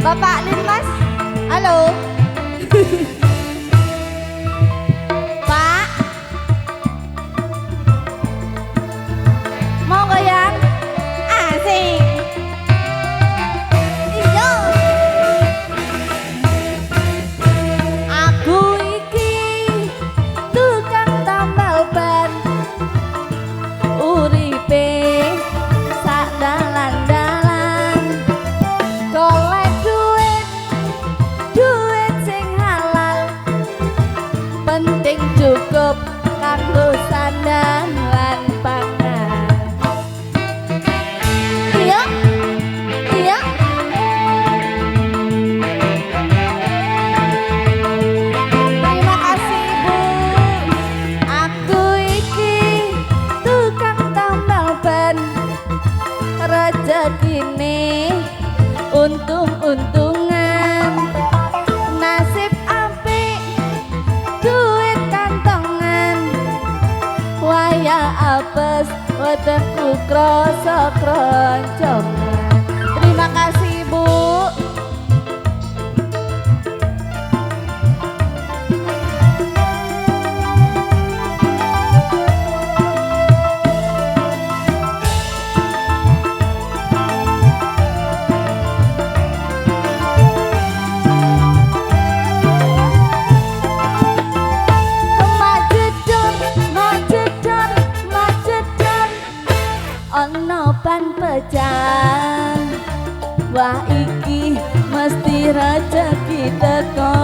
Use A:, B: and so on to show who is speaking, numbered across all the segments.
A: Bapak Limas, halo. Pak, mau goyang? Asik. Iyo. Aku iki tukang tambal ban, uripe sak dalan-dalan, golek duit sing halal, penting cukup kanggo sandang lan pangan. Iya, iya. Terima kasih Bu. Aku iki tukang tambal ban, rezekine untung-untungan, nasib apik duit kantongan, wayah apes wetengku krasa kroncongan. Terima kasih Bu. Ono ban pecah, wah iki mesti rezeki teko.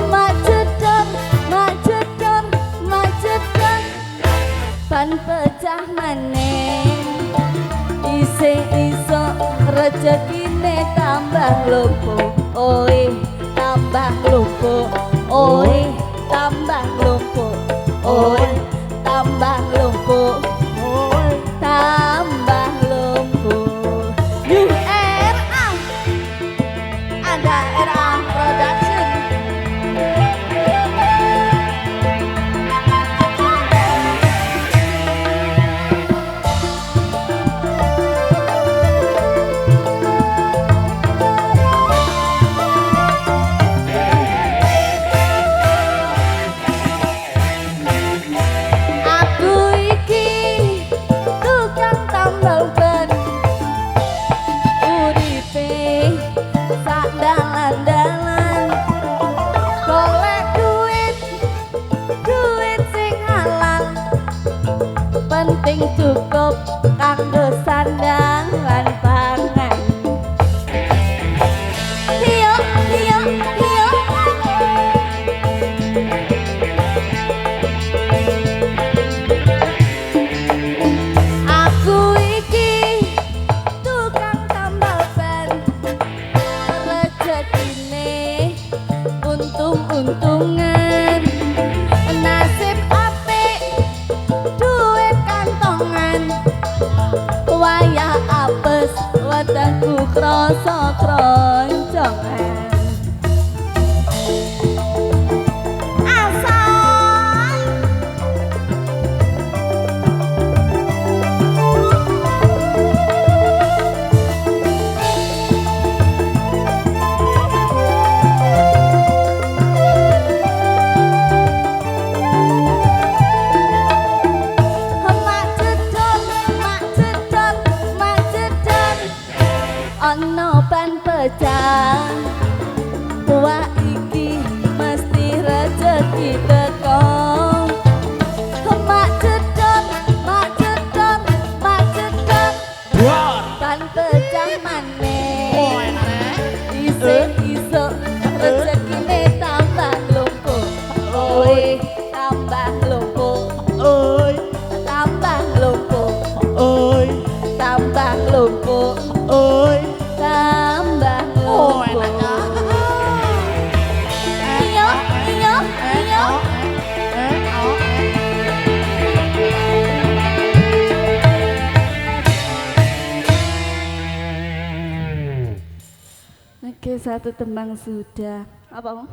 A: Macedon, ban pecah maneh, isih iso rezekine tambah lumpuh. Oi, tambah lumpuh. Oi, tambah lumpuh. Oi, tambah lumpuh. Tambah lumpuh. URA, ada RA Production. Aku iki tukang tambal ban, uripe sak dalan-dalan, golek duit sing halal, penting cukup kanggo sandang lan pangan. Iyo, iyo, iyo. Aku iki tukang tambal ban, rezekine untung-untungan, nasib apik duit kantongan, wayah apes wetengku krasa kroncongan. Asal macedon, ono ban pecah, wah iki mesti rezeki teko. Macedon, ban pecah maneh, isih iso rezekine tambah lumpuh. Oi, tambah lumpuh. Oi, tambah lumpuh. Oi, tambah lumpuh. Oi, tambah lumpuh. Iyo, iyo, iyo. Oke, satu tembang sudah. Apa mau?